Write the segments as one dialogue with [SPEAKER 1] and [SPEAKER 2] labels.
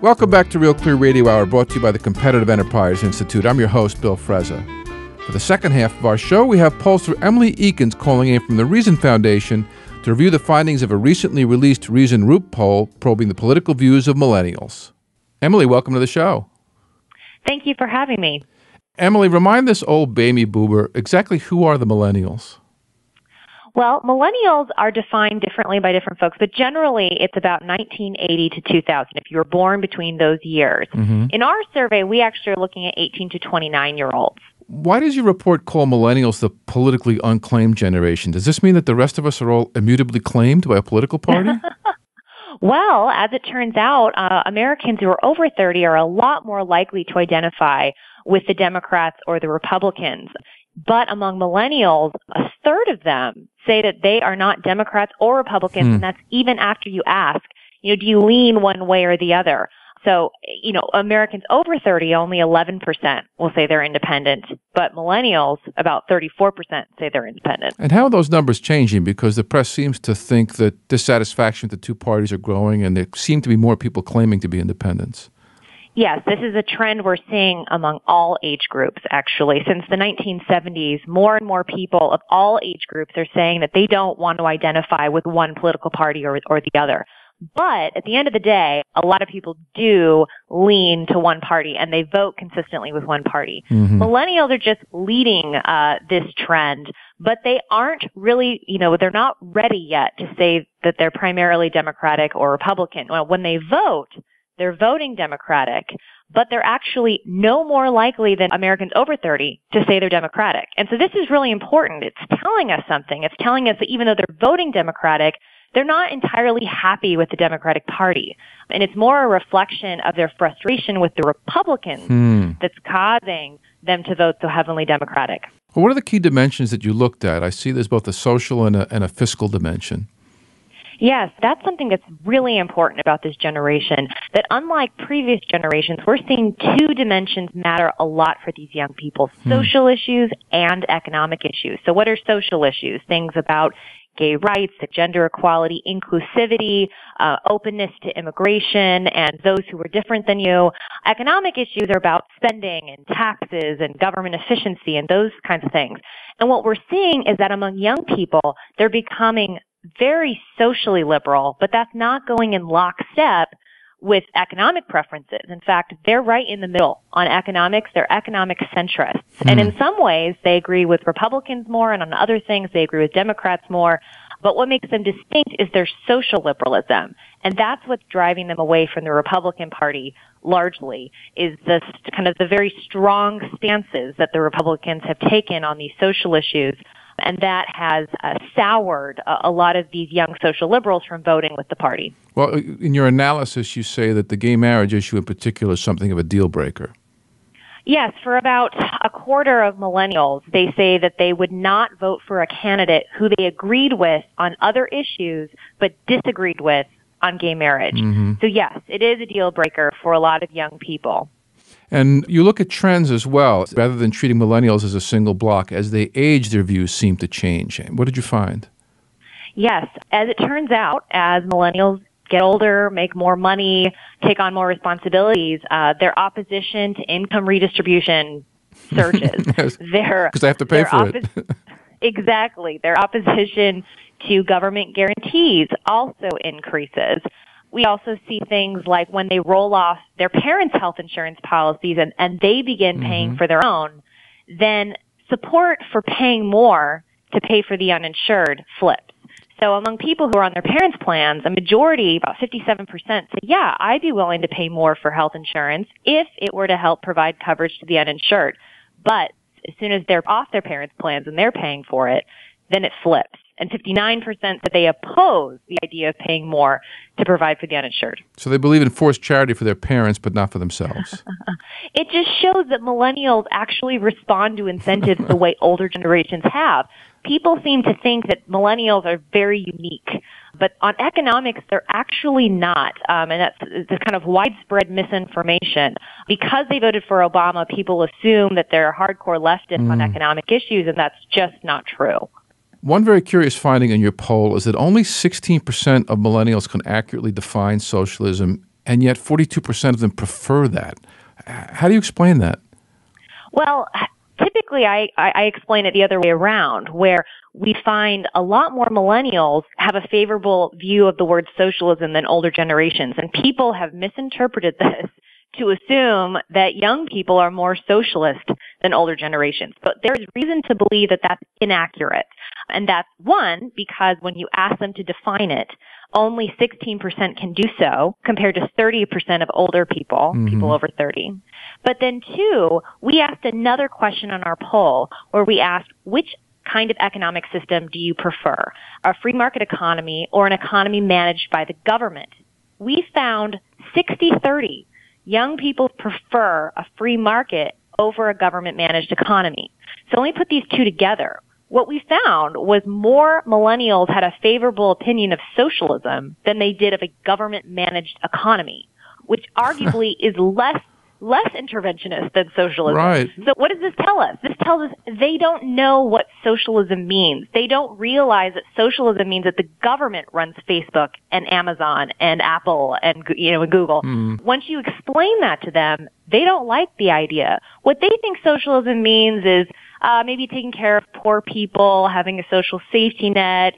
[SPEAKER 1] Welcome back to Real Clear Radio Hour, brought to you by the Competitive Enterprise Institute. I'm your host, Bill Frezza. For the second half of our show, we have pollster Emily Eakins calling in from the Reason Foundation to review the findings of a recently released Reason Root poll probing the political views of millennials. Emily, welcome to the show.
[SPEAKER 2] Thank you for having me.
[SPEAKER 1] Emily, remind this old baby boomer exactly who are the millennials?
[SPEAKER 2] Well, millennials are defined differently by different folks, but generally it's about 1980 to 2000, if you were born between those years.
[SPEAKER 1] Mm-hmm.
[SPEAKER 2] In our survey, we actually are looking at 18 to 29-year-olds.
[SPEAKER 1] Why does your report call millennials the politically unclaimed generation? Does this mean that the rest of us are all immutably claimed by a political party?
[SPEAKER 2] Well, as it turns out, Americans who are over 30 are a lot more likely to identify with the Democrats or the Republicans. But among millennials, a third of them say that they are not Democrats or Republicans, and that's even after you ask, do you lean one way or the other? So, Americans over 30, only 11% will say they're independent, but millennials, about 34% say they're independent.
[SPEAKER 1] And how are those numbers changing? Because the press seems to think that dissatisfaction with the two parties are growing, and there seem to be more people claiming to be independents.
[SPEAKER 2] Yes, this is a trend we're seeing among all age groups, actually. Since the 1970s, more and more people of all age groups are saying that they don't want to identify with one political party or the other. But at the end of the day, a lot of people do lean to one party, and they vote consistently with one party. Mm-hmm. Millennials are just leading this trend, but they aren't really, they're not ready yet to say that they're primarily Democratic or Republican. Well, when they vote, they're voting Democratic, but they're actually no more likely than Americans over 30 to say they're Democratic. And so this is really important. It's telling us something. It's telling us that even though they're voting Democratic, they're not entirely happy with the Democratic Party. And it's more a reflection of their frustration with the Republicans that's causing them to vote so heavily Democratic.
[SPEAKER 1] Well, what are the key dimensions that you looked at? I see there's both a social and a fiscal dimension.
[SPEAKER 2] Yes, that's something that's really important about this generation, that unlike previous generations, we're seeing two dimensions matter a lot for these young people, social issues and economic issues. So what are social issues? Things about gay rights, gender equality, inclusivity, openness to immigration, and those who are different than you. Economic issues are about spending and taxes and government efficiency and those kinds of things. And what we're seeing is that among young people, they're becoming very socially liberal, but that's not going in lockstep with economic preferences. In fact, they're right in the middle on economics. They're economic centrists. And in some ways, they agree with Republicans more, and on other things, they agree with Democrats more. But what makes them distinct is their social liberalism. And that's what's driving them away from the Republican Party largely, is this kind of the very strong stances that the Republicans have taken on these social issues. And that has soured a lot of these young social liberals from voting with the party.
[SPEAKER 1] Well, in your analysis, you say that the gay marriage issue in particular is something of a deal breaker.
[SPEAKER 2] Yes, for about a quarter of millennials, they say that they would not vote for a candidate who they agreed with on other issues but disagreed with on gay marriage. Mm-hmm. So yes, it is a deal breaker for a lot of young people.
[SPEAKER 1] And you look at trends as well. Rather than treating millennials as a single block, as they age, their views seem to change. What did you find?
[SPEAKER 2] Yes. As it turns out, as millennials get older, make more money, take on more responsibilities, their opposition to income redistribution surges.
[SPEAKER 1] Yes, because they have to pay for it.
[SPEAKER 2] Exactly. Their opposition to government guarantees also increases. We also see things like when they roll off their parents' health insurance policies and they begin paying for their own, then support for paying more to pay for the uninsured flips. So among people who are on their parents' plans, a majority, about 57%, say, yeah, I'd be willing to pay more for health insurance if it were to help provide coverage to the uninsured. But as soon as they're off their parents' plans and they're paying for it, then it flips. And 59% that they oppose the idea of paying more to provide for the uninsured.
[SPEAKER 1] So they believe in forced charity for their parents, but not for themselves.
[SPEAKER 2] It just shows that millennials actually respond to incentives the way older generations have. People seem to think that millennials are very unique, but on economics, they're actually not. And that's the kind of widespread misinformation. Because they voted for Obama, people assume that they're hardcore leftists on economic issues, and that's just not true.
[SPEAKER 1] One very curious finding in your poll is that only 16% of millennials can accurately define socialism and yet 42% of them prefer that. How do you explain that?
[SPEAKER 2] Well, typically I explain it the other way around, where we find a lot more millennials have a favorable view of the word socialism than older generations. And people have misinterpreted this to assume that young people are more socialist than older generations. But there's reason to believe that that's inaccurate. And that's one, because when you ask them to define it, only 16% can do so compared to 30% of older people, people over 30. But then two, we asked another question on our poll where we asked, which kind of economic system do you prefer? A free market economy or an economy managed by the government? We found 60-30. Young people prefer a free market over a government-managed economy. So let me put these two together. What we found was more millennials had a favorable opinion of socialism than they did of a government-managed economy, which arguably is less interventionist than socialism.
[SPEAKER 1] Right.
[SPEAKER 2] So what does this tell us? This tells us they don't know what socialism means. They don't realize that socialism means that the government runs Facebook and Amazon and Apple and Google. Once you explain that to them, they don't like the idea. What they think socialism means is maybe taking care of poor people, having a social safety net.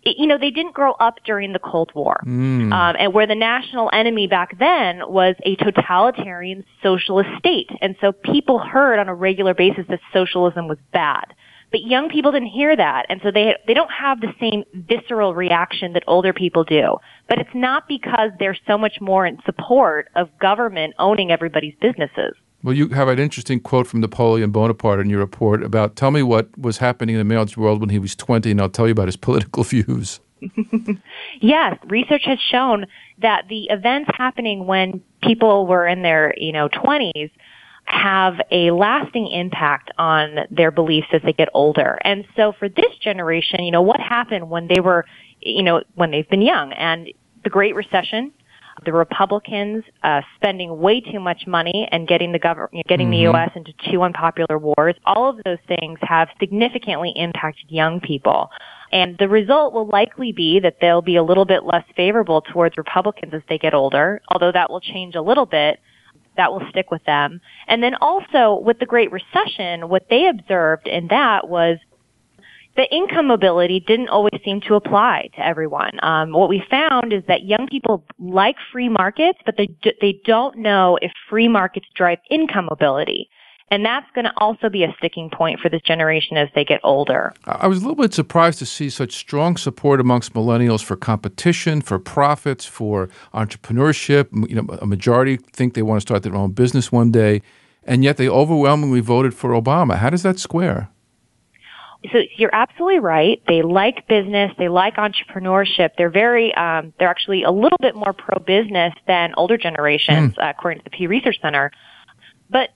[SPEAKER 2] They didn't grow up during the Cold War, and where the national enemy back then was a totalitarian socialist state. And so people heard on a regular basis that socialism was bad. But young people didn't hear that, and so they don't have the same visceral reaction that older people do. But it's not because they're so much more in support of government owning everybody's businesses.
[SPEAKER 1] Well, you have an interesting quote from Napoleon Bonaparte in your report about, tell me what was happening in the male's world when he was 20, and I'll tell you about his political views.
[SPEAKER 2] Yes, research has shown that the events happening when people were in their 20s have a lasting impact on their beliefs as they get older. And so for this generation, what happened when they were, when they've been young? And the Great Recession, the Republicans spending way too much money and getting the U.S. into two unpopular wars, all of those things have significantly impacted young people. And the result will likely be that they'll be a little bit less favorable towards Republicans as they get older, although that will change a little bit. That will stick with them. And then also with the Great Recession, what they observed in that was the income mobility didn't always seem to apply to everyone. What we found is that young people like free markets, but they don't know if free markets drive income mobility. And that's going to also be a sticking point for this generation as they get older.
[SPEAKER 1] I was a little bit surprised to see such strong support amongst millennials for competition, for profits, for entrepreneurship. A majority think they want to start their own business one day, and yet they overwhelmingly voted for Obama. How does that square?
[SPEAKER 2] So you're absolutely right. They like business. They like entrepreneurship. They're they're actually a little bit more pro-business than older generations, according to the Pew Research Center. But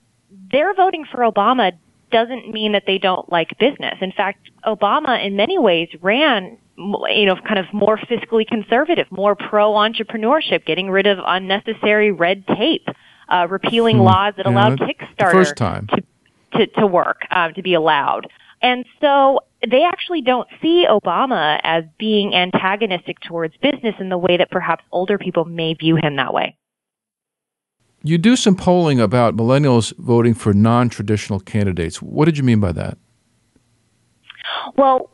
[SPEAKER 2] their voting for Obama doesn't mean that they don't like business. In fact, Obama in many ways ran, kind of more fiscally conservative, more pro-entrepreneurship, getting rid of unnecessary red tape, repealing laws that allowed Kickstarter to work, to be allowed. And so they actually don't see Obama as being antagonistic towards business in the way that perhaps older people may view him that way.
[SPEAKER 1] You do some polling about millennials voting for non-traditional candidates. What did you mean by that?
[SPEAKER 2] Well,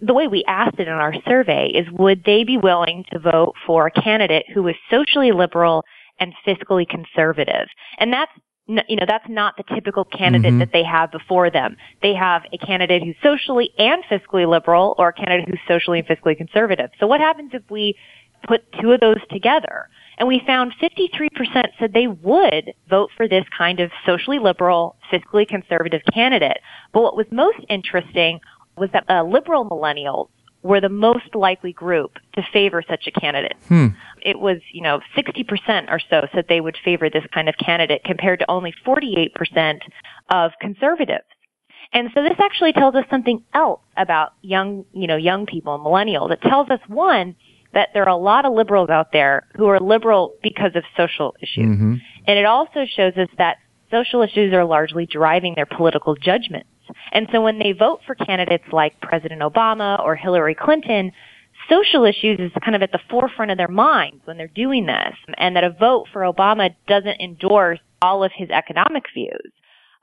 [SPEAKER 2] the way we asked it in our survey is, would they be willing to vote for a candidate who is socially liberal and fiscally conservative? And that's not the typical candidate that they have before them. They have a candidate who's socially and fiscally liberal, or a candidate who's socially and fiscally conservative. So what happens if we put two of those together? And we found 53% said they would vote for this kind of socially liberal, fiscally conservative candidate. But what was most interesting was that liberal millennials were the most likely group to favor such a candidate. It was, 60% or so said they would favor this kind of candidate compared to only 48% of conservatives. And so this actually tells us something else about young people, millennials. It tells us, one, that there are a lot of liberals out there who are liberal because of social issues. And it also shows us that social issues are largely driving their political judgments. And so when they vote for candidates like President Obama or Hillary Clinton, social issues is kind of at the forefront of their minds when they're doing this, and that a vote for Obama doesn't endorse all of his economic views,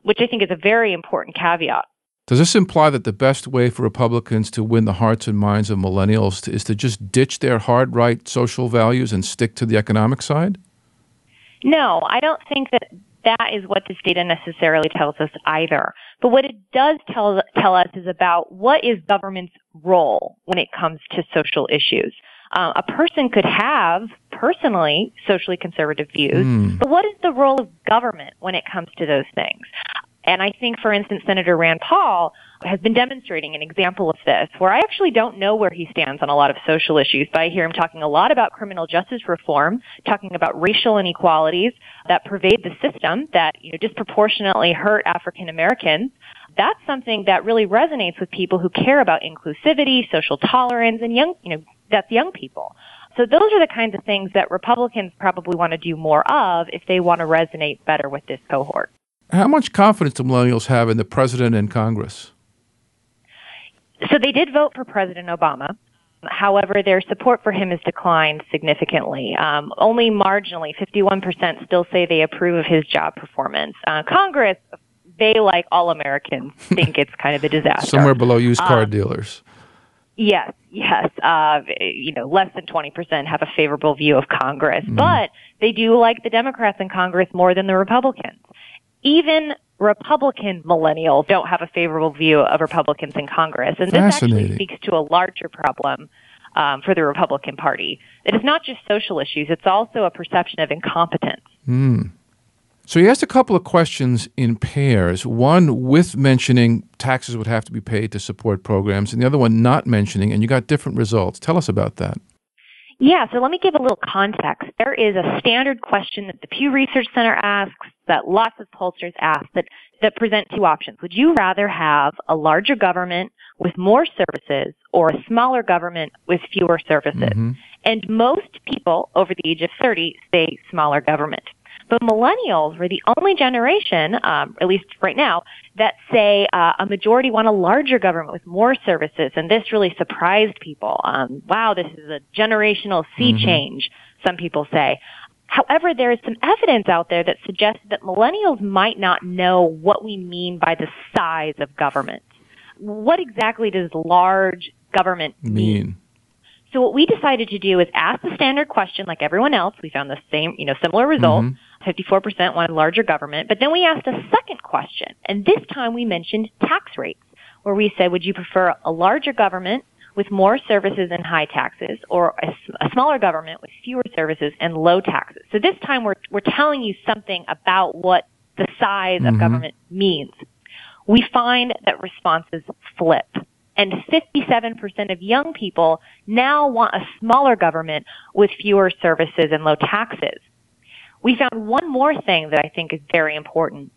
[SPEAKER 2] which I think is a very important caveat.
[SPEAKER 1] Does this imply that the best way for Republicans to win the hearts and minds of millennials is to just ditch their hard right social values and stick to the economic side?
[SPEAKER 2] No, I don't think that is what this data necessarily tells us either. But what it does tell us is about what is government's role when it comes to social issues. A person could have, personally, socially conservative views, but what is the role of government when it comes to those things? And I think, for instance, Senator Rand Paul has been demonstrating an example of this, where I actually don't know where he stands on a lot of social issues, but I hear him talking a lot about criminal justice reform, talking about racial inequalities that pervade the system that disproportionately hurt African Americans. That's something that really resonates with people who care about inclusivity, social tolerance, and that's young people. So those are the kinds of things that Republicans probably want to do more of if they want to resonate better with this cohort.
[SPEAKER 1] How much confidence do millennials have in the president and Congress?
[SPEAKER 2] So they did vote for President Obama. However, their support for him has declined significantly. Only marginally, 51% still say they approve of his job performance. Congress, they, like all Americans, think it's kind of a disaster.
[SPEAKER 1] Somewhere below used car dealers.
[SPEAKER 2] Yes. Less than 20% have a favorable view of Congress. But they do like the Democrats in Congress more than the Republicans. Even Republican millennials don't have a favorable view of Republicans in Congress. And this actually speaks to a larger problem for the Republican Party. It is not just social issues. It's also a perception of incompetence.
[SPEAKER 1] So you asked a couple of questions in pairs, one with mentioning taxes would have to be paid to support programs, and the other one not mentioning, and you got different results. Tell us about that.
[SPEAKER 2] Yeah, so let me give a little context. There is a standard question that the Pew Research Center asks, that lots of pollsters ask, that present two options. Would you rather have a larger government with more services or a smaller government with fewer services? And most people over the age of 30 say smaller government. But millennials were the only generation, at least right now, that say a majority want a larger government with more services. And this really surprised people. Wow, this is a generational sea change, some people say. However, there is some evidence out there that suggests that millennials might not know what we mean by the size of government. What exactly does large government mean? So what we decided to do is ask the standard question like everyone else. We found the same, similar result. 54% wanted larger government. But then we asked a second question, and this time we mentioned tax rates, where we said, would you prefer a larger government with more services and high taxes, or a smaller government with fewer services and low taxes? So this time we're telling you something about what the size of government means. We find that responses flip. And 57% of young people now want a smaller government with fewer services and low taxes. We found one more thing that I think is very important.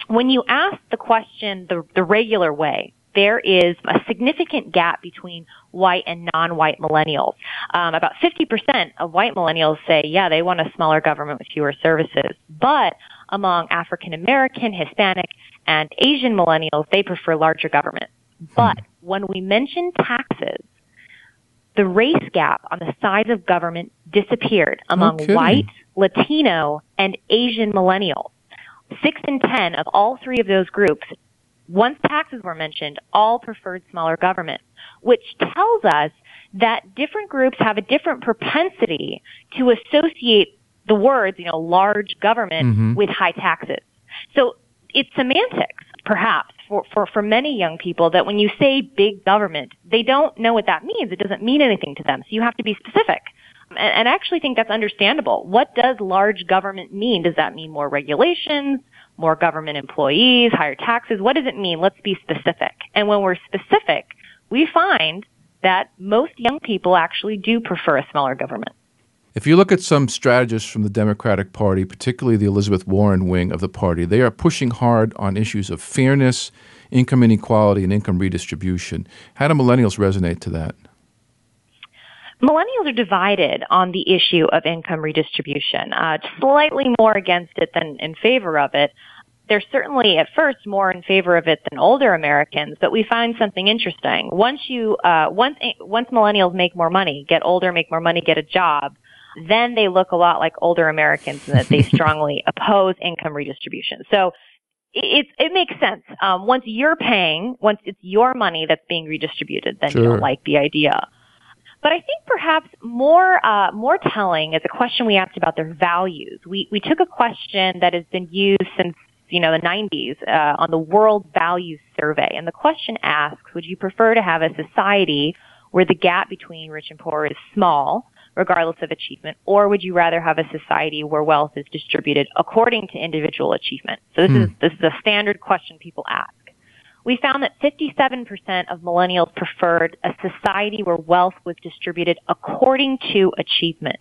[SPEAKER 2] When you ask the question the regular way, there is a significant gap between white and non-white millennials. About 50% of white millennials say, yeah, they want a smaller government with fewer services. But among African American, Hispanic, and Asian millennials, they prefer larger government. But when we mention taxes, the race gap on the size of government disappeared among white, Latino, and Asian millennials. 6 in 10 of all three of those groups, once taxes were mentioned, all preferred smaller government, which tells us that different groups have a different propensity to associate the words, large government with high taxes. So it's semantics, perhaps, for many young people, that when you say big government, they don't know what that means. It doesn't mean anything to them. So you have to be specific. And I actually think that's understandable. What does large government mean? Does that mean more regulations, more government employees, higher taxes? What does it mean? Let's be specific. And when we're specific, we find that most young people actually do prefer a smaller government.
[SPEAKER 1] If you look at some strategists from the Democratic Party, particularly the Elizabeth Warren wing of the party, they are pushing hard on issues of fairness, income inequality, and income redistribution. How do millennials resonate to that?
[SPEAKER 2] Millennials are divided on the issue of income redistribution, slightly more against it than in favor of it. they're certainly at first more in favor of it than older Americans, but we find something interesting. Once millennials make more money, get older, make more money, get a job, then they look a lot like older Americans in that they strongly oppose income redistribution. So it makes sense. Once you're paying, once it's your money that's being redistributed, then you don't like the idea. But I think perhaps more telling is a question we asked about their values. We took a question that has been used since the 90s on the World Values Survey, and the question asks: would you prefer to have a society where the gap between rich and poor is small, regardless of achievement, or would you rather have a society where wealth is distributed according to individual achievement? So this is a standard question people ask. We found that 57% of millennials preferred a society where wealth was distributed according to achievement.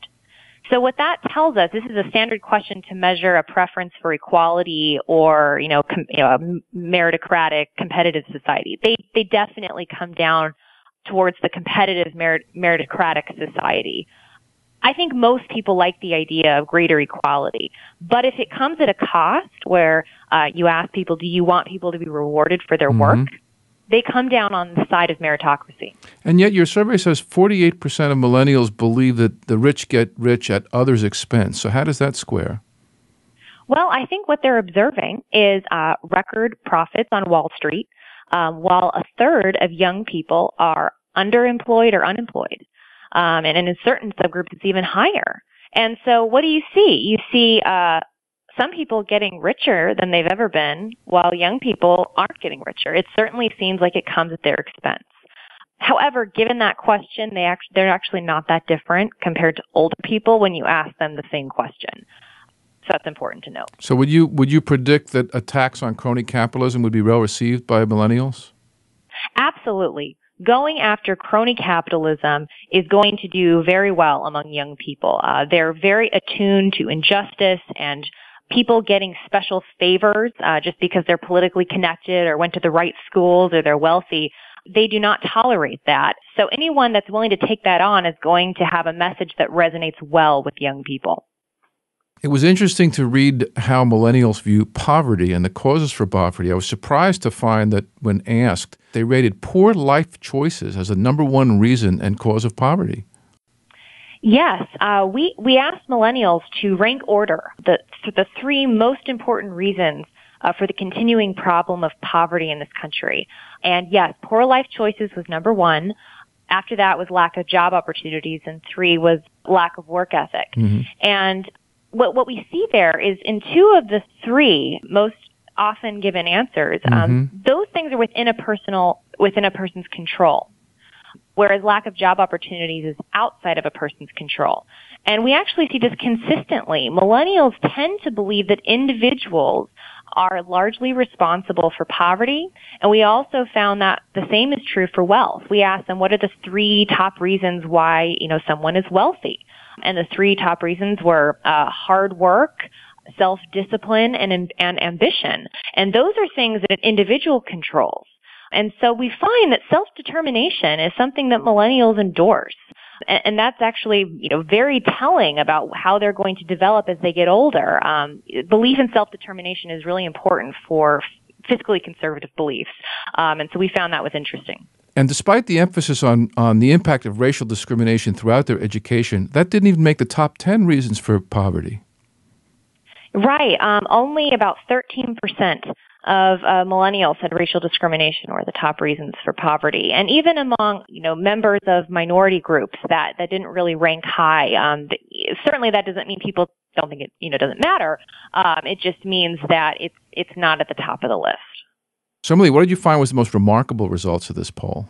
[SPEAKER 2] So what that tells us, this is a standard question to measure a preference for equality or, a meritocratic, competitive society. They definitely come down towards the competitive meritocratic society. I think most people like the idea of greater equality. But if it comes at a cost where you ask people, do you want people to be rewarded for their work? They come down on the side of meritocracy. And
[SPEAKER 1] yet your survey says 48% of millennials believe that the rich get rich at others' expense. So how does that square?
[SPEAKER 2] Well, I think what they're observing is record profits on Wall Street, while a third of young people are underemployed or unemployed. And in certain subgroups, it's even higher. And so what do you see? You see some people getting richer than they've ever been, while young people aren't getting richer. It certainly seems like it comes at their expense. However, given that question, they're actually not that different compared to older people when you ask them the same question. So that's important to note.
[SPEAKER 1] So would you predict that attacks on crony capitalism would be well received by millennials?
[SPEAKER 2] Absolutely. Going after crony capitalism is going to do very well among young people. They're very attuned to injustice and people getting special favors just because they're politically connected or went to the right schools or they're wealthy. They do not tolerate that. So anyone that's willing to take that on is going to have a message that resonates well with young people.
[SPEAKER 1] It was interesting to read how millennials view poverty and the causes for poverty. I was surprised to find that when asked, they rated poor life choices as the number one reason and cause of poverty.
[SPEAKER 2] Yes, we asked millennials to rank order the three most important reasons for the continuing problem of poverty in this country. And yes, poor life choices was number one. After that was lack of job opportunities, and three was lack of work ethic. And what we see there is in two of the three most often given answers, those things are within a person's control, whereas lack of job opportunities is outside of a person's control. And we actually see this consistently. Millennials tend to believe that individuals are largely responsible for poverty, and we also found that the same is true for wealth. We asked them, what are the three top reasons why, someone is wealthy? And the three top reasons were hard work, self-discipline, and ambition. And those are things that an individual controls. And so we find that self-determination is something that millennials endorse. And that's actually, very telling about how they're going to develop as they get older. Belief in self-determination is really important for fiscally conservative beliefs. And so we found that was interesting.
[SPEAKER 1] And despite the emphasis on the impact of racial discrimination throughout their education, that didn't even make the top 10 reasons for poverty.
[SPEAKER 2] Right. Only about 13% of millennials had racial discrimination were the top reasons for poverty. And even among, members of minority groups that didn't really rank high. Certainly that doesn't mean people don't think it, doesn't matter. It just means that it's not at the top of the list.
[SPEAKER 1] So, Emily, what did you find was the most remarkable results of this poll?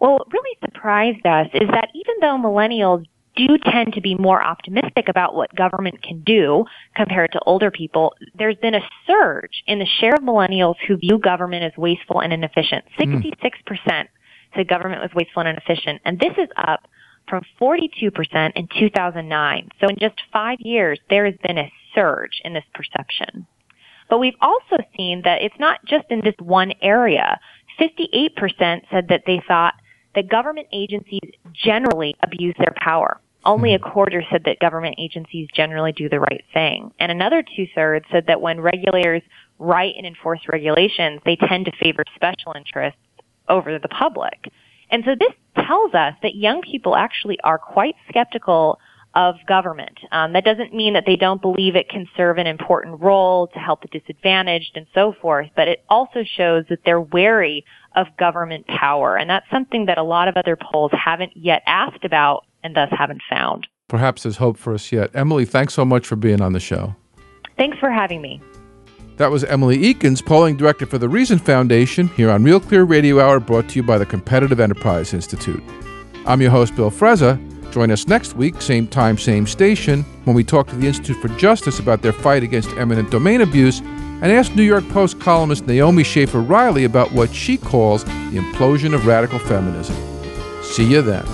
[SPEAKER 2] Well, what really surprised us is that even though millennials do tend to be more optimistic about what government can do compared to older people, there's been a surge in the share of millennials who view government as wasteful and inefficient. 66% said government was wasteful and inefficient, and this is up from 42% in 2009. So in just 5 years, there has been a surge in this perception. But we've also seen that it's not just in this one area. 58% said that they thought that government agencies generally abuse their power. Only a quarter said that government agencies generally do the right thing. And another 2/3 said that when regulators write and enforce regulations, they tend to favor special interests over the public. And so this tells us that young people actually are quite skeptical of government. That doesn't mean that they don't believe it can serve an important role to help the disadvantaged and so forth, but it also shows that they're wary of government power. And that's something that a lot of other polls haven't yet asked about and thus haven't found.
[SPEAKER 1] Perhaps there's hope for us yet. Emily, thanks so much for being on the show.
[SPEAKER 2] Thanks for having me. That
[SPEAKER 1] was Emily Ekins, polling director for the Reason Foundation, here on Real Clear Radio Hour, brought to you by the Competitive Enterprise Institute. I'm your host, Bill Frezza. Join us next week, same time, same station, when we talk to the Institute for Justice about their fight against eminent domain abuse and ask New York Post columnist Naomi Schaefer Riley about what she calls the implosion of radical feminism. See you then.